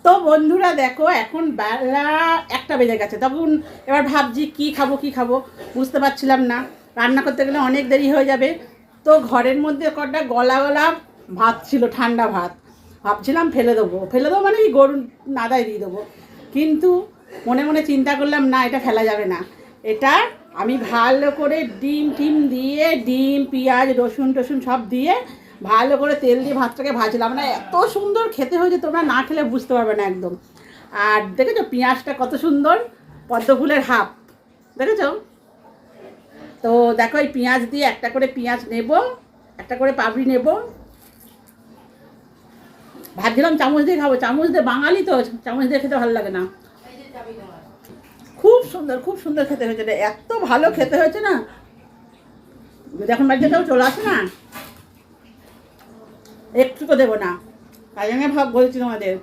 তো বন্ধুরা দেখো, এখন বেলা 1টা বেজে গেছে। তখন এবার ভাবছি কি খাবো বুঝতে পারছিলাম না। রান্না করতে গেলে অনেক দেরি হয়ে যাবে। তো ঘরের মধ্যে কটা গলা গলা ভাত ছিল, ঠান্ডা ভাত। ভাবছিলাম ফেলে দেবো মানে এই গরু নাদায় দিয়ে দেবো। কিন্তু মনে মনে চিন্তা করলাম না, এটা ফেলা যাবে না। এটা আমি ভালো করে ডিম দিয়ে, ডিম পেঁয়াজ রসুন টসুন সব দিয়ে ভালো করে তেল দিয়ে ভাতটাকে ভাজলাম। মানে এত সুন্দর খেতে হয়েছে, তোমরা না খেলে বুঝতে পারবে না একদম। আর দেখেছো পেঁয়াজটা কত সুন্দর, পদ্ম ফুলের হাফ, দেখেছো? তো দেখো, এই পেঁয়াজ দিয়ে একটা করে পেঁয়াজ নেব, একটা করে পাপড়ি নেব, ভাবছিলাম চামচ দিয়ে খাবো। চামচ দিয়ে বাঙালি তো, চামচ দিয়ে খেতে ভালো লাগে না। খুব সুন্দর খেতে হয়েছে রে, এত ভালো খেতে হয়েছে না। যখন বাড়িতে কেউ চলে আসে না, একটুকু দেবো না, তাই জন্য বলছি তোমাদের।